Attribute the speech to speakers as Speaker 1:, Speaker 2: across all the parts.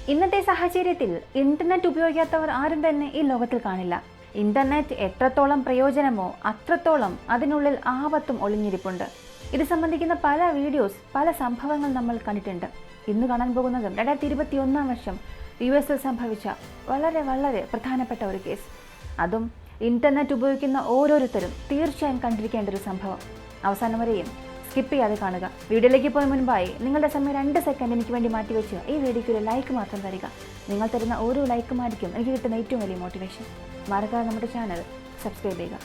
Speaker 1: ഇന്നത്തെ സാഹചര്യത്തിൽ ഇന്റർനെറ്റ് ഉപയോഗിക്കാത്തവർ ആരും തന്നെ ഈ ലോകത്തിൽ കാണില്ല. ഇന്റർനെറ്റ് എത്രത്തോളം പ്രയോജനമോ അത്രത്തോളം അതിനുള്ളിൽ ആപത്തും ഒളിഞ്ഞിരിപ്പുണ്ട്. ഇത് സംബന്ധിക്കുന്ന പല വീഡിയോസ്, പല സംഭവങ്ങൾ നമ്മൾ കണ്ടിട്ടുണ്ട്. ഇന്ന് കാണാൻ പോകുന്നതും 2021 വർഷം US സംഭവിച്ച വളരെ പ്രധാനപ്പെട്ട ഒരു കേസ്. അതും ഇന്റർനെറ്റ് ഉപയോഗിക്കുന്ന ഓരോരുത്തരും തീർച്ചയായും കണ്ടിരിക്കേണ്ട ഒരു സംഭവം. അവസാനം വരെയും സ്കിപ്പ് ചെയ്യാതെ കാണുക. വീഡിയോയിലേക്ക് പോയ മുൻപായി നിങ്ങളുടെ സമയം 2 സെക്കൻഡ് എനിക്ക് വേണ്ടി മാറ്റിവെച്ച് ഈ വീഡിയോയ്ക്ക് ഒരു ലൈക്ക് മാത്രം തരിക. നിങ്ങൾ തരുന്ന ഓരോ ലൈക്കുമായിരിക്കും എനിക്ക് കിട്ടുന്ന ഏറ്റവും വലിയ മോട്ടിവേഷൻ. മറക്കാതെ നമ്മുടെ ചാനൽ സബ്സ്ക്രൈബ് ചെയ്യുക.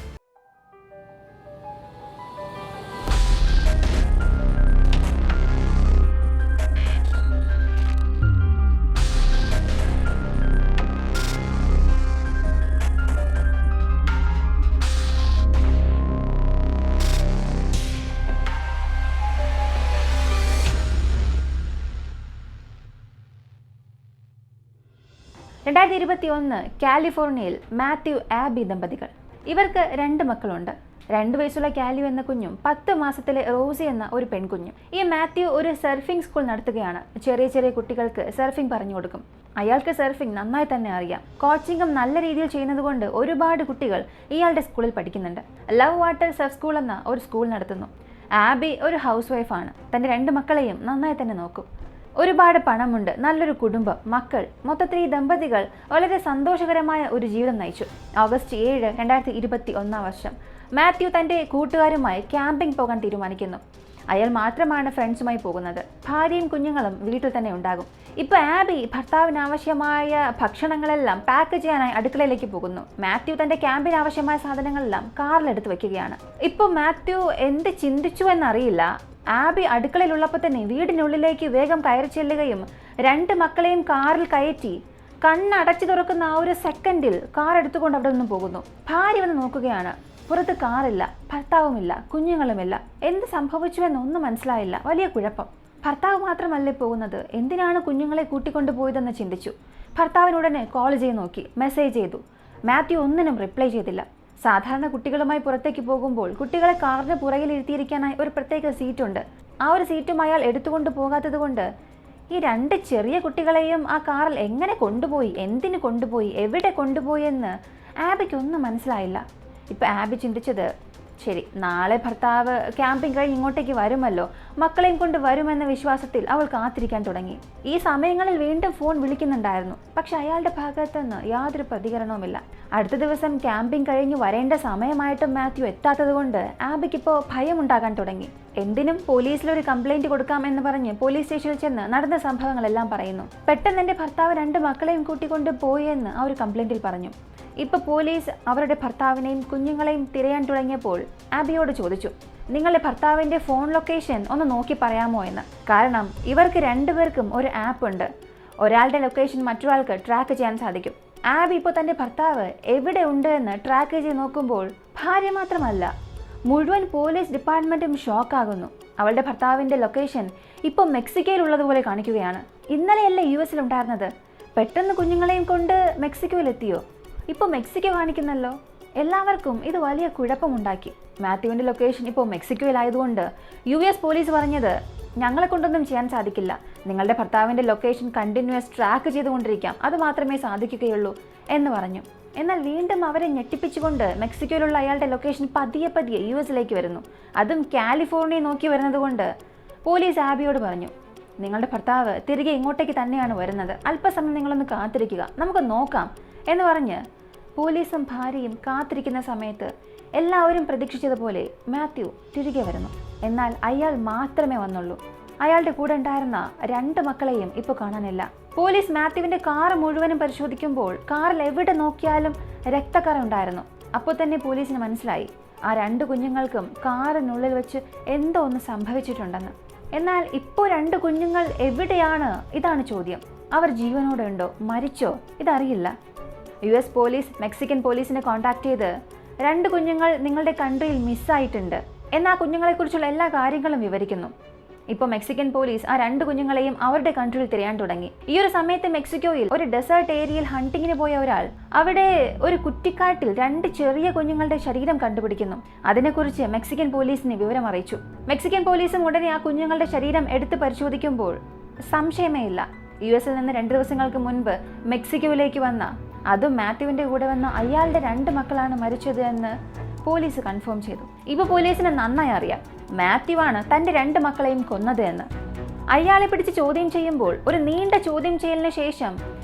Speaker 1: കാലിഫോർണിയയിൽ മാത്യു ആബി ദമ്പതികൾ. ഇവർക്ക് 2 മക്കളുണ്ട്. 2 വയസ്സുള്ള കാലിയു എന്ന കുഞ്ഞും 10 മാസത്തിലെ റോസി എന്ന ഒരു പെൺകുഞ്ഞും. ഈ മാത്യു ഒരു സർഫിംഗ് സ്കൂൾ നടത്തുകയാണ്. ചെറിയ കുട്ടികൾക്ക് സർഫിംഗ് പറഞ്ഞു കൊടുക്കും. അയാൾക്ക് സർഫിംഗ് നന്നായി തന്നെ അറിയാം. കോച്ചിങ്ങും നല്ല രീതിയിൽ ചെയ്യുന്നത് കൊണ്ട് ഒരുപാട് കുട്ടികൾ ഇയാളുടെ സ്കൂളിൽ പഠിക്കുന്നുണ്ട്. ലവ് വാട്ടർ സർഫ് സ്കൂൾ എന്ന ഒരു സ്കൂൾ നടത്തുന്നു. ആബി ഒരു ഹൗസ് വൈഫാണ്. തൻ്റെ 2 മക്കളെയും നന്നായി തന്നെ നോക്കും. ഒരുപാട് പണമുണ്ട്, നല്ലൊരു കുടുംബം, മക്കൾ. മൊത്തത്തിൽ ഈ ദമ്പതികൾ വളരെ സന്തോഷകരമായ ഒരു ജീവിതം നയിച്ചു. ഓഗസ്റ്റ് 7, 2021 വർഷം മാത്യു തൻ്റെ കൂട്ടുകാരുമായി ക്യാമ്പിംഗ് പോകാൻ തീരുമാനിക്കുന്നു. അയാൾ മാത്രമാണ് ഫ്രണ്ട്സുമായി പോകുന്നത്. ഭാര്യയും കുഞ്ഞുങ്ങളും വീട്ടിൽ തന്നെ ഉണ്ടാകും. ഇപ്പോൾ ആബി ഭർത്താവിന് ആവശ്യമായ ഭക്ഷണങ്ങളെല്ലാം പാക്ക് ചെയ്യാനായി അടുക്കളയിലേക്ക് പോകുന്നു. മാത്യു തൻ്റെ ക്യാമ്പിന് ആവശ്യമായ സാധനങ്ങളെല്ലാം കാറിലെടുത്ത് വെക്കുകയാണ്. ഇപ്പോൾ മാത്യു എന്ത് ചിന്തിച്ചു എന്നറിയില്ല. ആബി അടുക്കളയിലുള്ളപ്പോൾ തന്നെ വീടിനുള്ളിലേക്ക് വേഗം കയറി ചെല്ലുകയും 2 മക്കളെയും കാറിൽ കയറ്റി കണ്ണടച്ചു തുറക്കുന്ന ആ ഒരു സെക്കൻഡിൽ കാർ എടുത്തുകൊണ്ട് അവിടെ നിന്നും പോകുന്നു. ഭാര്യ വന്ന് നോക്കുകയാണ്. പുറത്ത് കാറില്ല, ഭർത്താവുമില്ല, കുഞ്ഞുങ്ങളുമില്ല. എന്ത് സംഭവിച്ചുവെന്നൊന്നും മനസ്സിലായില്ല. വലിയ കുഴപ്പം. ഭർത്താവ് മാത്രമല്ലേ പോകുന്നത്, എന്തിനാണ് കുഞ്ഞുങ്ങളെ കൂട്ടിക്കൊണ്ടുപോയതെന്ന് ചിന്തിച്ചു. ഭർത്താവിനുടനെ കോൾ ചെയ്ത് നോക്കി, മെസ്സേജ് ചെയ്തു. മാത്യു ഒന്നിനും റിപ്ലൈ ചെയ്തില്ല. സാധാരണ കുട്ടികളുമായി പുറത്തേക്ക് പോകുമ്പോൾ കുട്ടികളെ കാറിന് പുറകിൽ ഇരുത്തിയിരിക്കാനായി ഒരു പ്രത്യേക സീറ്റുണ്ട്. ആ ഒരു സീറ്റും അയാൾ എടുത്തുകൊണ്ട് പോകാത്തത് കൊണ്ട് ഈ 2 ചെറിയ കുട്ടികളെയും ആ കാറിൽ എങ്ങനെ കൊണ്ടുപോയി, എന്തിനു കൊണ്ടുപോയി, എവിടെ കൊണ്ടുപോയി എന്ന് ആബിക്ക് ഒന്നും മനസ്സിലായില്ല. ഇപ്പം ആബി ചിന്തിച്ചത്, ശരി, നാളെ ഭർത്താവ് ക്യാമ്പിംഗ് കഴിഞ്ഞ് ഇങ്ങോട്ടേക്ക് വരുമല്ലോ, മക്കളെയും കൊണ്ട് വരുമെന്ന വിശ്വാസത്തിൽ അവൾ കാത്തിരിക്കാൻ തുടങ്ങി. ഈ സമയങ്ങളിൽ വീണ്ടും ഫോൺ വിളിക്കുന്നുണ്ടായിരുന്നു. പക്ഷെ അയാളുടെ ഭാഗത്തു നിന്ന് യാതൊരു പ്രതികരണവുമില്ല. അടുത്ത ദിവസം ക്യാമ്പിംഗ് കഴിഞ്ഞ് വരേണ്ട സമയമായിട്ടും മാത്യു എത്താത്തത് കൊണ്ട് ആബിക്കിപ്പോൾ ഭയമുണ്ടാകാൻ തുടങ്ങി. എന്തിനും പോലീസിലൊരു കംപ്ലൈൻറ്റ് കൊടുക്കാമെന്ന് പറഞ്ഞ് പോലീസ് സ്റ്റേഷനിൽ ചെന്ന് നടന്ന സംഭവങ്ങളെല്ലാം പറയുന്നു. പെട്ടെന്ന് എൻ്റെ ഭർത്താവ് 2 മക്കളെയും കൂട്ടിക്കൊണ്ട് പോയി എന്ന് ആ ഒരു കംപ്ലൈൻറ്റിൽ പറഞ്ഞു. ഇപ്പോൾ പോലീസ് അവരുടെ ഭർത്താവിനെയും കുഞ്ഞുങ്ങളെയും തിരയാൻ തുടങ്ങിയപ്പോൾ ആബിയോട് ചോദിച്ചു, നിങ്ങളുടെ ഭർത്താവിൻ്റെ ഫോൺ ലൊക്കേഷൻ ഒന്ന് നോക്കി പറയാമോ എന്ന്. കാരണം ഇവർക്ക് 2 പേർക്കും ഒരു ആപ്പ് ഉണ്ട്. ഒരാളുടെ ലൊക്കേഷൻ മറ്റൊരാൾക്ക് ട്രാക്ക് ചെയ്യാൻ സാധിക്കും. ആബി ഇപ്പോൾ തൻ്റെ ഭർത്താവ് എവിടെ ഉണ്ട് എന്ന് ട്രാക്ക് ചെയ്ത് നോക്കുമ്പോൾ ഭാര്യ മാത്രമല്ല, മുഴുവൻ പോലീസ് ഡിപ്പാർട്ട്മെൻറ്റും ഷോക്കാകുന്നു. അവളുടെ ഭർത്താവിൻ്റെ ലൊക്കേഷൻ ഇപ്പോൾ മെക്സിക്കോയിലുള്ളതുപോലെ കാണിക്കുകയാണ്. ഇന്നലെയല്ലേ US ഉണ്ടായിരുന്നത്, പെട്ടെന്ന് കുഞ്ഞുങ്ങളെയും കൊണ്ട് മെക്സിക്കോയിലെത്തിയോ? ഇപ്പോൾ മെക്സിക്കോ കാണിക്കുന്നല്ലോ. എല്ലാവർക്കും ഇത് വലിയ കുഴപ്പമുണ്ടാക്കി. മാത്യുവിൻ്റെ ലൊക്കേഷൻ ഇപ്പോൾ മെക്സിക്കോയിലായതുകൊണ്ട് US പോലീസ് പറഞ്ഞത്, ഞങ്ങളെ കൊണ്ടൊന്നും ചെയ്യാൻ സാധിക്കില്ല, നിങ്ങളുടെ ഭർത്താവിൻ്റെ ലൊക്കേഷൻ കണ്ടിന്യൂസ് ട്രാക്ക് ചെയ്തുകൊണ്ടിരിക്കാം, അത് മാത്രമേ സാധിക്കുകയുള്ളൂ എന്ന് പറഞ്ഞു. എന്നാൽ വീണ്ടും അവരെ ഞെട്ടിപ്പിച്ചുകൊണ്ട് മെക്സിക്കോയിലുള്ള അയാളുടെ ലൊക്കേഷൻ പതിയെ US വരുന്നു. അതും കാലിഫോർണിയ നോക്കി വരുന്നത് കൊണ്ട് പോലീസ് ആബിയോട് പറഞ്ഞു, നിങ്ങളുടെ ഭർത്താവ് തിരികെ ഇങ്ങോട്ടേക്ക് തന്നെയാണ് വരുന്നത്, അല്പസമയം നിങ്ങളൊന്ന് കാത്തിരിക്കുക, നമുക്ക് നോക്കാം എന്ന് പറഞ്ഞ് പോലീസും ഭാര്യയും കാത്തിരിക്കുന്ന സമയത്ത് എല്ലാവരും പ്രതീക്ഷിച്ചതുപോലെ മാത്യു തിരികെ വരുന്നു. എന്നാൽ അയാൾ മാത്രമേ വന്നുള്ളൂ. അയാളുടെ കൂടെ ഉണ്ടായിരുന്ന 2 മക്കളെയും ഇപ്പോൾ കാണാനില്ല. പോലീസ് മാത്യുവിൻ്റെ കാർ മുഴുവനും പരിശോധിക്കുമ്പോൾ കാറിൽ എവിടെ നോക്കിയാലും രക്തക്കറ ഉണ്ടായിരുന്നു. അപ്പോൾ തന്നെ പോലീസിന് മനസ്സിലായി, ആ 2 കുഞ്ഞുങ്ങൾക്കും കാറിനുള്ളിൽ വെച്ച് എന്തോ ഒന്ന് സംഭവിച്ചിട്ടുണ്ടെന്ന്. എന്നാൽ ഇപ്പോൾ 2 കുഞ്ഞുങ്ങൾ എവിടെയാണ്, ഇതാണ് ചോദ്യം. അവർ ജീവനോടെ ഉണ്ടോ, മരിച്ചോ, ഇതറിയില്ല. US പോലീസ് മെക്സിക്കൻ പോലീസിനെ കോൺടാക്ട് ചെയ്ത് 2 കുഞ്ഞുങ്ങൾ നിങ്ങളുടെ കൺട്രിയിൽ മിസ്സായിട്ടുണ്ട് എന്ന ആ കുഞ്ഞുങ്ങളെക്കുറിച്ചുള്ള എല്ലാ കാര്യങ്ങളും വിവരിക്കുന്നു. ഇപ്പോൾ മെക്സിക്കൻ പോലീസ് ആ 2 കുഞ്ഞുങ്ങളെയും അവരുടെ കൺട്രിയിൽ തിരയാൻ തുടങ്ങി. ഈ ഒരു സമയത്ത് മെക്സിക്കോയിൽ ഒരു ഡെസേർട്ട് ഏരിയയിൽ ഹണ്ടിങ്ങിന് പോയ ഒരാൾ അവിടെ ഒരു കുറ്റിക്കാട്ടിൽ 2 ചെറിയ കുഞ്ഞുങ്ങളുടെ ശരീരം കണ്ടുപിടിക്കുന്നു. അതിനെക്കുറിച്ച് മെക്സിക്കൻ പോലീസിനെ വിവരം അറിയിച്ചു. മെക്സിക്കൻ പോലീസും ഉടനെ ആ കുഞ്ഞുങ്ങളുടെ ശരീരം എടുത്ത് പരിശോധിക്കുമ്പോൾ സംശയമേ ഇല്ല, US നിന്ന് 2 ദിവസങ്ങൾക്ക് മുൻപ് മെക്സിക്കോയിലേക്ക് വന്ന, അതും മാത്യുവിന്റെ കൂടെ വന്ന അയാളുടെ 2 മക്കളാണ് മരിച്ചത് എന്ന് പോലീസ് കൺഫേം ചെയ്തു. ഇപ്പോൾ പോലീസിന് നന്നായി അറിയാം മാത്യു ആണ് തന്റെ 2 മക്കളെയും കൊന്നത് എന്ന്. അയാളെ പിടിച്ച് ചോദ്യം ചെയ്യുമ്പോൾ ഒരു നീണ്ട ചോദ്യം ചെയ്യലിന് ശേഷം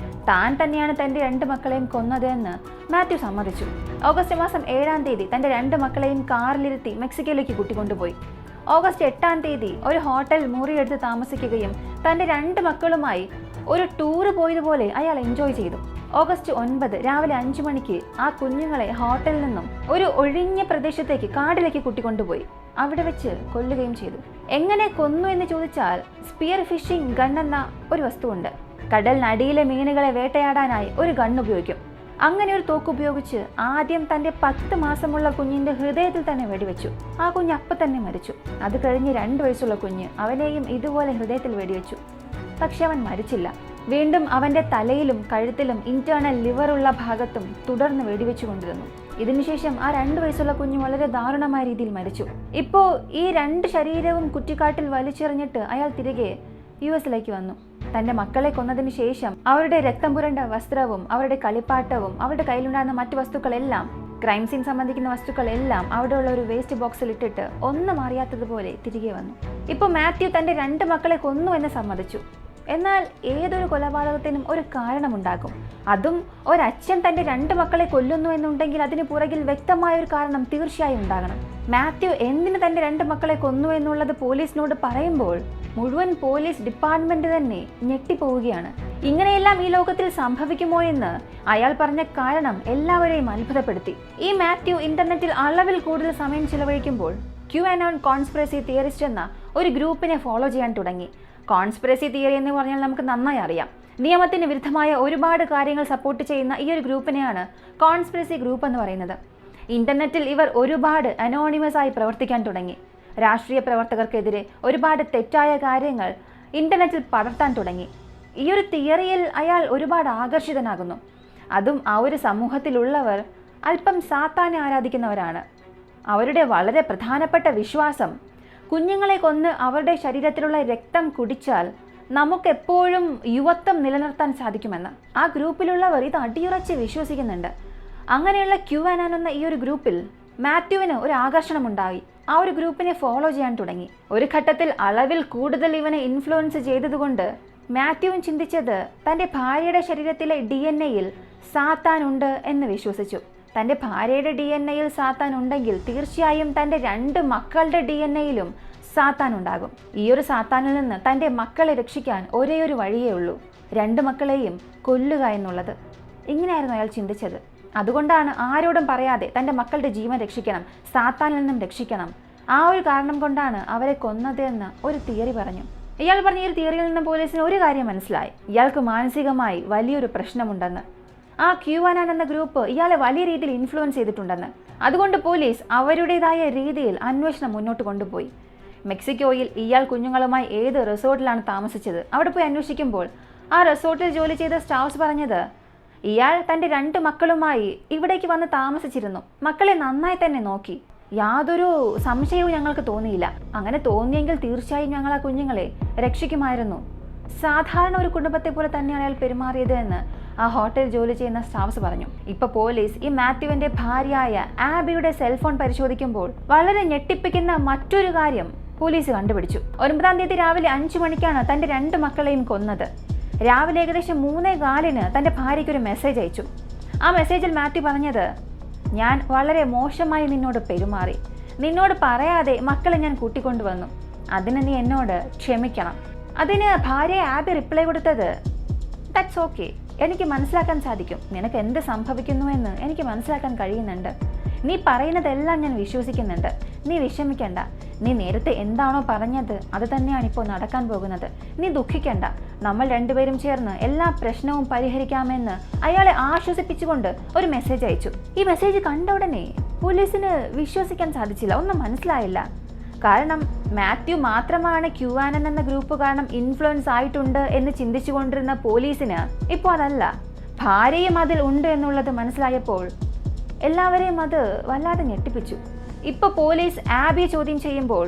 Speaker 1: താൻ തന്നെയാണ് തന്റെ 2 മക്കളെയും കൊന്നത് എന്ന് മാത്യു സമ്മതിച്ചു. ഓഗസ്റ്റ് മാസം 7-ാം തീയതി തന്റെ 2 മക്കളെയും കാറിലിരുത്തി മെക്സിക്കോയിലേക്ക് കൂട്ടിക്കൊണ്ടുപോയി. ഓഗസ്റ്റ് 8-ാം തീയതി ഒരു ഹോട്ടൽ മുറിയെടുത്ത് താമസിക്കുകയും തന്റെ 2 മക്കളുമായി ഒരു ടൂറ് പോയതുപോലെ അയാൾ എൻജോയ് ചെയ്തു. ഓഗസ്റ്റ് 9 രാവിലെ 5 മണിക്ക് ആ കുഞ്ഞുങ്ങളെ ഹോട്ടലിൽ നിന്നും ഒരു ഒഴിഞ്ഞ പ്രദേശത്തേക്ക് കാടിലേക്ക് കൂട്ടിക്കൊണ്ടുപോയി അവിടെ വെച്ച് കൊല്ലുകയും ചെയ്തു. എങ്ങനെ കൊന്നു എന്ന് ചോദിച്ചാൽ സ്പിയർ ഫിഷിംഗ് ഗൺ എന്ന ഒരു വസ്തുവുണ്ട്. കടലിനടിയിലെ മീനുകളെ വേട്ടയാടാനായി ഒരു ഗൺ ഉപയോഗിക്കും. അങ്ങനെ ഒരു തോക്ക് ഉപയോഗിച്ച് ആദ്യം തന്റെ 10 മാസമുള്ള കുഞ്ഞിന്റെ ഹൃദയത്തിൽ തന്നെ വെടിവെച്ചു. ആ കുഞ്ഞ് അപ്പം തന്നെ മരിച്ചു. അത് കഴിഞ്ഞ് 2 വയസ്സുള്ള കുഞ്ഞ്, അവനെയും ഇതുപോലെ ഹൃദയത്തിൽ വെടിവെച്ചു. പക്ഷെ അവൻ മരിച്ചില്ല. വീണ്ടും അവന്റെ തലയിലും കഴുത്തിലും ഇന്റേണൽ ലിവറുള്ള ഭാഗത്തും തുടർന്ന് വെടിവെച്ചു കൊണ്ടിരുന്നു. ഇതിനുശേഷം ആ 2 വയസ്സുള്ള കുഞ്ഞ് വളരെ ദാരുണമായ രീതിയിൽ മരിച്ചു. ഇപ്പോൾ ഈ 2 ശരീരവും കുറ്റിക്കാട്ടിൽ വലിച്ചെറിഞ്ഞിട്ട് അയാൾ തിരികെ US വന്നു. തന്റെ മക്കളെ കൊന്നതിന് ശേഷം അവരുടെ രക്തം പുരണ്ട വസ്ത്രവും അവരുടെ കളിപ്പാട്ടവും അവരുടെ കയ്യിലുണ്ടായിരുന്ന മറ്റു വസ്തുക്കളെല്ലാം, ക്രൈം സീൻ സംബന്ധിക്കുന്ന വസ്തുക്കളെല്ലാം അവിടെയുള്ള ഒരു വേസ്റ്റ് ബോക്സിൽ ഇട്ടിട്ട് ഒന്നും അറിയാത്തതുപോലെ തിരികെ വന്നു. ഇപ്പോൾ മാത്യു തന്റെ 2 മക്കളെ കൊന്നു എന്ന് സമ്മതിച്ചു. എന്നാൽ ഏതൊരു കൊലപാതകത്തിനും ഒരു കാരണമുണ്ടാകും. അതും ഒരച്ഛൻ തന്റെ 2 മക്കളെ കൊല്ലുന്നു എന്നുണ്ടെങ്കിൽ അതിന് പുറകിൽ വ്യക്തമായ ഒരു കാരണം തീർച്ചയായും ഉണ്ടാകണം. മാത്യു എന്തിന് തന്റെ 2 മക്കളെ കൊന്നു എന്നുള്ളത് പോലീസിനോട് പറയുമ്പോൾ മുഴുവൻ പോലീസ് ഡിപ്പാർട്ട്മെന്റ് തന്നെ ഞെട്ടിപ്പോവുകയാണ്. ഇങ്ങനെയെല്ലാം ഈ ലോകത്തിൽ സംഭവിക്കുമോ എന്ന് അയാൾ പറഞ്ഞ കാരണം എല്ലാവരെയും അത്ഭുതപ്പെടുത്തി. ഈ മാത്യു ഇന്റർനെറ്റിൽ അളവിൽ കൂടുതൽ സമയം ചിലവഴിക്കുമ്പോൾ QAnon കോൺസ്പിറസി തിയറിസ്റ്റ് എന്ന ഒരു ഗ്രൂപ്പിനെ ഫോളോ ചെയ്യാൻ തുടങ്ങി. കോൺസ്പിറസി തിയറി എന്ന് പറഞ്ഞാൽ നമുക്ക് നന്നായി അറിയാം. നിയമത്തിന് വിരുദ്ധമായ ഒരുപാട് കാര്യങ്ങൾ സപ്പോർട്ട് ചെയ്യുന്ന ഈ ഒരു ഗ്രൂപ്പിനെയാണ് കോൺസ്പിറസി ഗ്രൂപ്പ് എന്ന് പറയുന്നത്. ഇന്റർനെറ്റിൽ ഇവർ ഒരുപാട് അനോണിമസ് ആയി പ്രവർത്തിക്കാൻ തുടങ്ങി. രാഷ്ട്രീയ പ്രവർത്തകർക്കെതിരെ ഒരുപാട് തെറ്റായ കാര്യങ്ങൾ ഇന്റർനെറ്റിൽ പടർത്താൻ തുടങ്ങി. ഈ ഒരു തിയറിയിൽ അയാൾ ഒരുപാട് ആകർഷിതനാകുന്നു. അതും ആ ഒരു സമൂഹത്തിലുള്ളവർ അല്പം സാത്താനെ ആരാധിക്കുന്നവരാണ്. അവരുടെ വളരെ പ്രധാനപ്പെട്ട വിശ്വാസം, കുഞ്ഞുങ്ങളെ കൊന്ന് അവരുടെ ശരീരത്തിലുള്ള രക്തം കുടിച്ചാൽ നമുക്കെപ്പോഴും യുവത്വം നിലനിർത്താൻ സാധിക്കുമെന്ന്. ആ ഗ്രൂപ്പിലുള്ളവർ ഇത് അടിയുറച്ച് വിശ്വസിക്കുന്നുണ്ട്. അങ്ങനെയുള്ള QAnon എന്ന ഈ ഒരു ഗ്രൂപ്പിൽ മാത്യുവിന് ഒരു ആകർഷണമുണ്ടായി. ആ ഒരു ഗ്രൂപ്പിനെ ഫോളോ ചെയ്യാൻ തുടങ്ങി. ഒരു ഘട്ടത്തിൽ അളവിൽ കൂടുതൽ ഇവനെ ഇൻഫ്ലുവൻസ് ചെയ്തതുകൊണ്ട് മാത്യുവും ചിന്തിച്ചത് തൻ്റെ ഭാര്യയുടെ ശരീരത്തിലെ DNA-യിൽ സാത്താൻ ഉണ്ട് എന്ന് വിശ്വസിച്ചു. തൻ്റെ ഭാര്യയുടെ DNA-യിൽ സാത്താൻ ഉണ്ടെങ്കിൽ തീർച്ചയായും തൻ്റെ 2 മക്കളുടെ DNA-യിലും സാത്താൻ ഉണ്ടാകും. ഈ ഒരു സാത്താനിൽ നിന്ന് തൻ്റെ മക്കളെ രക്ഷിക്കാൻ ഒരേ ഒരു വഴിയേ ഉള്ളൂ, 2 മക്കളെയും കൊല്ലുക എന്നുള്ളത്. ഇങ്ങനെയായിരുന്നു അയാൾ ചിന്തിച്ചത്. അതുകൊണ്ടാണ് ആരോടും പറയാതെ തൻ്റെ മക്കളുടെ ജീവൻ രക്ഷിക്കണം, സാത്താനിൽ നിന്നും രക്ഷിക്കണം, ആ ഒരു കാരണം കൊണ്ടാണ് അവരെ കൊന്നത് എന്ന് ഒരു തിയറി പറഞ്ഞു. ഇയാൾ പറഞ്ഞ ഈ ഒരു തിയറിയിൽ നിന്ന് പോലീസിന് ഒരു കാര്യം മനസ്സിലായി. ഇയാൾക്ക് മാനസികമായി വലിയൊരു പ്രശ്നമുണ്ടെന്ന്. ആ QAnon എന്ന ഗ്രൂപ്പ് ഇയാളെ വലിയ രീതിയിൽ ഇൻഫ്ലുവൻസ് ചെയ്തിട്ടുണ്ടെന്ന്. അതുകൊണ്ട് പോലീസ് അവരുടേതായ രീതിയിൽ അന്വേഷണം മുന്നോട്ട് കൊണ്ടുപോയി. മെക്സിക്കോയിൽ ഇയാൾ കുഞ്ഞുങ്ങളുമായി ഏത് റിസോർട്ടിലാണ് താമസിച്ചത് അവിടെ പോയി അന്വേഷിക്കുമ്പോൾ ആ റിസോർട്ടിൽ ജോലി ചെയ്ത സ്റ്റാഫ്സ് പറഞ്ഞത് ഇയാൾ തൻ്റെ 2 മക്കളുമായി ഇവിടേക്ക് വന്ന് താമസിച്ചിരുന്നു. മക്കളെ നന്നായി തന്നെ നോക്കി. യാതൊരു സംശയവും ഞങ്ങൾക്ക് തോന്നിയില്ല. അങ്ങനെ തോന്നിയെങ്കിൽ തീർച്ചയായും ഞങ്ങൾ ആ കുഞ്ഞുങ്ങളെ രക്ഷിക്കുമായിരുന്നു. സാധാരണ ഒരു കുടുംബത്തെ പോലെ തന്നെയാണ് അയാൾ പെരുമാറിയത് എന്ന് ആ ഹോട്ടൽ ജോലി ചെയ്യുന്ന സ്റ്റാഫ്സ് പറഞ്ഞു. ഇപ്പൊ പോലീസ് ഈ മാത്യുവിന്റെ ഭാര്യയായ ആബിയുടെ സെൽഫോൺ പരിശോധിക്കുമ്പോൾ വളരെ ഞെട്ടിപ്പിക്കുന്ന മറ്റൊരു കാര്യം പോലീസ് കണ്ടുപിടിച്ചു. 9-ാം തീയതി രാവിലെ 5 മണിക്കാണ് തന്റെ 2 മക്കളെയും കൊന്നത്. രാവിലെ ഏകദേശം 3:15 തന്റെ ഭാര്യയ്ക്ക് ഒരു മെസ്സേജ് അയച്ചു. ആ മെസ്സേജിൽ മാത്യു പറഞ്ഞത്, ഞാൻ വളരെ മോശമായി നിന്നോട് പെരുമാറി. നിന്നോട് പറയാതെ മക്കളെ ഞാൻ കൂട്ടിക്കൊണ്ടുവന്നു. അതിന് നീ എന്നോട് ക്ഷമിക്കണം. അതിന് ഭാര്യ ആബി റിപ്ലൈ കൊടുത്തത്, ദാറ്റ്സ് ഓക്കെ, എനിക്ക് മനസ്സിലാക്കാൻ സാധിക്കും. നിനക്ക് എന്ത് സംഭവിക്കുന്നുവെന്ന് എനിക്ക് മനസ്സിലാക്കാൻ കഴിയുന്നുണ്ട്. നീ പറയുന്നതെല്ലാം ഞാൻ വിശ്വസിക്കുന്നുണ്ട്. നീ വിഷമിക്കണ്ട. നീ നേരത്തെ എന്താണോ പറഞ്ഞത് അത് തന്നെയാണ് ഇപ്പോൾ നടക്കാൻ പോകുന്നത്. നീ ദുഃഖിക്കണ്ട. നമ്മൾ 2 പേരും ചേർന്ന് എല്ലാ പ്രശ്നവും പരിഹരിക്കാമെന്ന് അയാളെ ആശ്വസിപ്പിച്ചുകൊണ്ട് ഒരു മെസ്സേജ് അയച്ചു. ഈ മെസ്സേജ് കണ്ട ഉടനെ പോലീസിന് വിശ്വസിക്കാൻ സാധിച്ചില്ല. ഒന്നും മനസ്സിലായില്ല. കാരണം മാത്യു മാത്രമാണ് QAnon എന്ന ഗ്രൂപ്പ് കാരണം ഇൻഫ്ലുവൻസ് ആയിട്ടുണ്ട് എന്ന് ചിന്തിച്ചുകൊണ്ടിരുന്ന പോലീസിന് ഇപ്പോൾ അതല്ല, ഭാര്യയും അതിൽ ഉണ്ട് എന്നുള്ളത് മനസ്സിലായപ്പോൾ എല്ലാവരെയും അത് വല്ലാതെ ഞെട്ടിപ്പിച്ചു. ഇപ്പോൾ പോലീസ് ആബിയെ ചോദ്യം ചെയ്യുമ്പോൾ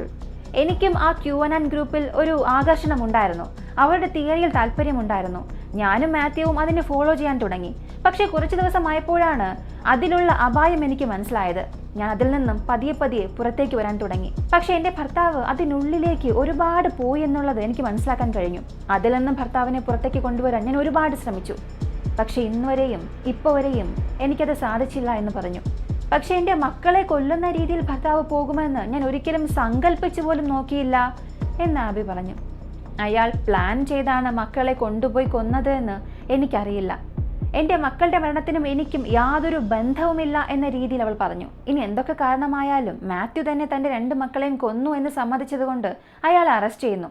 Speaker 1: എനിക്കും ആ QAnon ഗ്രൂപ്പിൽ ഒരു ആകർഷണമുണ്ടായിരുന്നു. അവരുടെ തിയറിയിൽ താല്പര്യമുണ്ടായിരുന്നു. ഞാനും മാത്യുവും അതിനെ ഫോളോ ചെയ്യാൻ തുടങ്ങി. പക്ഷേ കുറച്ച് ദിവസമായപ്പോഴാണ് അതിലുള്ള അപായം എനിക്ക് മനസ്സിലായത്. ഞാൻ അതിൽ നിന്നും പതിയെ പുറത്തേക്ക് വരാൻ തുടങ്ങി. പക്ഷെ എൻ്റെ ഭർത്താവ് അതിനുള്ളിലേക്ക് ഒരുപാട് പോയി എന്നുള്ളത് എനിക്ക് മനസ്സിലാക്കാൻ കഴിഞ്ഞു. അതിൽ നിന്നും ഭർത്താവിനെ പുറത്തേക്ക് കൊണ്ടുവരാൻ ഞാൻ ഒരുപാട് ശ്രമിച്ചു. പക്ഷെ ഇന്നുവരെയും ഇപ്പോൾ വരെയും എനിക്കത് സാധിച്ചില്ല എന്ന് പറഞ്ഞു. പക്ഷെ എൻ്റെ മക്കളെ കൊല്ലുന്ന രീതിയിൽ ഭർത്താവ് പോകുമെന്ന് ഞാൻ ഒരിക്കലും സങ്കല്പിച്ചു പോലും നോക്കിയില്ല എന്ന് ആബി പറഞ്ഞു. അയാൾ പ്ലാൻ ചെയ്താണ് മക്കളെ കൊണ്ടുപോയി കൊന്നത് എന്ന് എനിക്കറിയില്ല. എൻ്റെ മക്കളുടെ മരണത്തിനും എനിക്കും യാതൊരു ബന്ധവുമില്ല എന്ന രീതിയിൽ അവൾ പറഞ്ഞു. ഇനി എന്തൊക്കെ കാരണമായാലും മാത്യു തന്നെ തൻ്റെ 2 മക്കളെയും കൊന്നു എന്ന് സമ്മതിച്ചതുകൊണ്ട് അയാൾ അറസ്റ്റ് ചെയ്യുന്നു.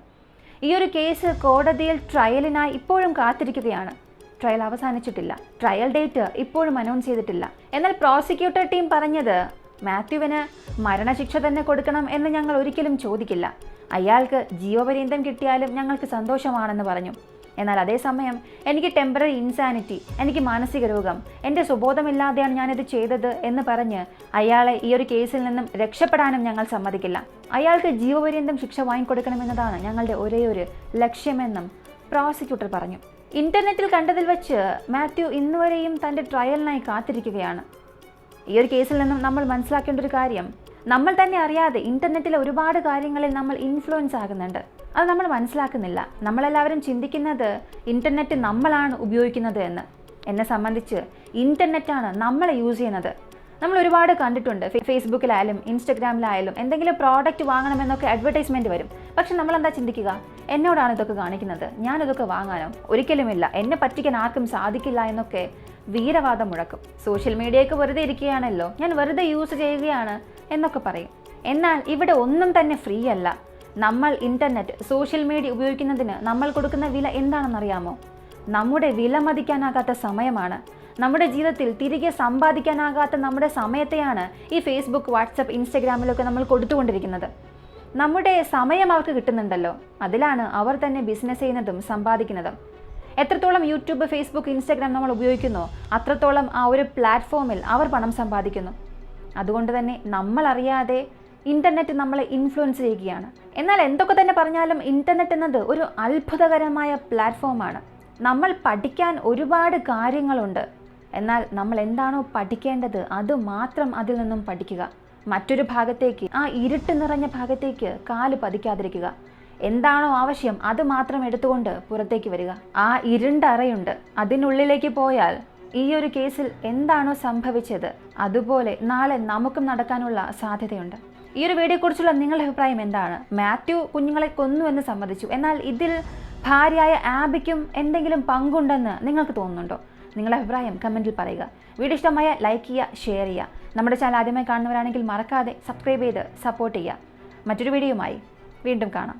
Speaker 1: ഈ ഒരു കേസ് കോടതിയിൽ ട്രയലിനായി ഇപ്പോഴും കാത്തിരിക്കുകയാണ്. ട്രയൽ അവസാനിച്ചിട്ടില്ല. ട്രയൽ ഡേറ്റ് ഇപ്പോഴും അനൗൺസ് ചെയ്തിട്ടില്ല. എന്നാൽ പ്രോസിക്യൂട്ടർ ടീം പറഞ്ഞത് മാത്യുവിന് മരണശിക്ഷ തന്നെ കൊടുക്കണം എന്ന് ഞങ്ങൾ ഒരിക്കലും ചോദിക്കില്ല. അയാൾക്ക് ജീവപര്യന്തം കിട്ടിയാലും ഞങ്ങൾക്ക് സന്തോഷമാണെന്ന് പറഞ്ഞു. എന്നാൽ അതേസമയം എനിക്ക് ടെമ്പററി ഇൻസാനിറ്റി, എനിക്ക് മാനസിക രോഗം, എൻ്റെ സുബോധമില്ലാതെയാണ് ഞാനിത് ചെയ്തത് എന്ന് പറഞ്ഞ് അയാളെ ഈ ഒരു കേസിൽ നിന്നും രക്ഷപ്പെടാനും ഞങ്ങൾ സമ്മതിക്കില്ല. അയാൾക്ക് ജീവപര്യന്തം ശിക്ഷ വാങ്ങിക്കൊടുക്കണമെന്നതാണ് ഞങ്ങളുടെ ഒരേയൊരു ലക്ഷ്യമെന്നും പ്രോസിക്യൂട്ടർ പറഞ്ഞു. ഇന്റർനെറ്റിൽ കണ്ടതിൽ വെച്ച് മാത്യു ഇന്നുവരെയും തൻ്റെ ട്രയലിനായി കാത്തിരിക്കുകയാണ്. ഈ ഒരു കേസിൽ നിന്നും നമ്മൾ മനസ്സിലാക്കേണ്ട ഒരു കാര്യം, നമ്മൾ തന്നെ അറിയാതെ ഇന്റർനെറ്റിലെ ഒരുപാട് കാര്യങ്ങളിൽ നമ്മൾ ഇൻഫ്ലുവൻസ് ആകുന്നുണ്ട്. അത് നമ്മൾ മനസ്സിലാക്കുന്നില്ല. നമ്മളെല്ലാവരും ചിന്തിക്കുന്നത് ഇന്റർനെറ്റ് നമ്മളാണ് ഉപയോഗിക്കുന്നത് എന്ന്. എന്നെ സംബന്ധിച്ച് ഇന്റർനെറ്റാണ് നമ്മളെ യൂസ് ചെയ്യുന്നത്. നമ്മൾ ഒരുപാട് കണ്ടിട്ടുണ്ട്. ഫേസ്ബുക്കിലായാലും ഇൻസ്റ്റഗ്രാമിലായാലും എന്തെങ്കിലും പ്രോഡക്റ്റ് വാങ്ങണമെന്നൊക്കെ അഡ്വർടൈസ്മെൻറ്റ് വരും. പക്ഷെ നമ്മളെന്താ ചിന്തിക്കുക, എന്നോടാണ് ഇതൊക്കെ കാണിക്കുന്നത്, ഞാനിതൊക്കെ വാങ്ങാനോ? ഒരിക്കലുമില്ല, എന്നെ പറ്റിക്കാൻ ആർക്കും സാധിക്കില്ല എന്നൊക്കെ വീരവാദം മുഴക്കും. സോഷ്യൽ മീഡിയയ്ക്ക് വെറുതെ ഇരിക്കുകയാണല്ലോ, ഞാൻ വെറുതെ യൂസ് ചെയ്യുകയാണ് എന്നൊക്കെ പറയും. എന്നാൽ ഇവിടെ ഒന്നും തന്നെ ഫ്രീ അല്ല. നമ്മൾ ഇൻ്റർനെറ്റ്, സോഷ്യൽ മീഡിയ ഉപയോഗിക്കുന്നതിന് നമ്മൾ കൊടുക്കുന്ന വില എന്താണെന്നറിയാമോ? നമ്മുടെ വില മതിക്കാനാകാത്ത സമയമാണ്. നമ്മുടെ ജീവിതത്തിൽ തിരികെ സമ്പാദിക്കാനാകാത്ത നമ്മുടെ സമയത്തെയാണ് ഈ ഫേസ്ബുക്ക്, വാട്സപ്പ്, ഇൻസ്റ്റഗ്രാമിലൊക്കെ നമ്മൾ കൊടുത്തുകൊണ്ടിരിക്കുന്നത്. നമ്മുടെ സമയം അവർക്ക് കിട്ടുന്നുണ്ടല്ലോ, അതിലാണ് അവർ തന്നെ ബിസിനസ് ചെയ്യുന്നതും സമ്പാദിക്കുന്നതും. എത്രത്തോളം യൂട്യൂബ്, ഫേസ്ബുക്ക്, ഇൻസ്റ്റഗ്രാം നമ്മൾ ഉപയോഗിക്കുന്നോ അത്രത്തോളം ആ ഒരു പ്ലാറ്റ്ഫോമിൽ അവർ പണം സമ്പാദിക്കുന്നു. അതുകൊണ്ട് തന്നെ നമ്മളറിയാതെ ഇൻ്റർനെറ്റ് നമ്മളെ ഇൻഫ്ലുവൻസ് ചെയ്യുകയാണ്. എന്നാൽ എന്തൊക്കെ തന്നെ പറഞ്ഞാലും ഇൻ്റർനെറ്റ് എന്നത് ഒരു അത്ഭുതകരമായ പ്ലാറ്റ്ഫോമാണ്. നമ്മൾ പഠിക്കാൻ ഒരുപാട് കാര്യങ്ങളുണ്ട്. എന്നാൽ നമ്മൾ എന്താണോ പഠിക്കേണ്ടത് അത് മാത്രം അതിൽ നിന്നും പഠിക്കുക. മറ്റൊരു ഭാഗത്തേക്ക്, ആ ഇരുട്ട് നിറഞ്ഞ ഭാഗത്തേക്ക് കാല് പതിക്കാതിരിക്കുക. എന്താണോ ആവശ്യം അത് മാത്രം എടുത്തുകൊണ്ട് പുറത്തേക്ക് വരിക. ആ ഇരുണ്ട അറയുണ്ട്, അതിനുള്ളിലേക്ക് പോയാൽ ഈ ഒരു കേസിൽ എന്താണോ സംഭവിച്ചത് അതുപോലെ നാളെ നമുക്കും നടക്കാനുള്ള സാധ്യതയുണ്ട്. ഈ ഒരു വീഡിയോയെക്കുറിച്ചുള്ള നിങ്ങളുടെ അഭിപ്രായം എന്താണ്? മാത്യു കുഞ്ഞുങ്ങളെ കൊന്നു എന്ന് സമ്മതിച്ചു, എന്നാൽ ഇതിൽ ഭാര്യയായ ആബിക്കും എന്തെങ്കിലും പങ്കുണ്ടെന്ന് നിങ്ങൾക്ക് തോന്നുന്നുണ്ടോ? നിങ്ങളുടെ അഭിപ്രായം കമൻറ്റിൽ പറയുക. വീഡിയോ ഇഷ്ടമായ ലൈക്ക് ചെയ്യുക, ഷെയർ ചെയ്യുക. നമ്മുടെ ചാനൽ ആദ്യമായി കാണുന്നവരാണെങ്കിൽ മറക്കാതെ സബ്സ്ക്രൈബ് ചെയ്ത് സപ്പോർട്ട് ചെയ്യുക. മറ്റൊരു വീഡിയോയുമായി വീണ്ടും കാണാം.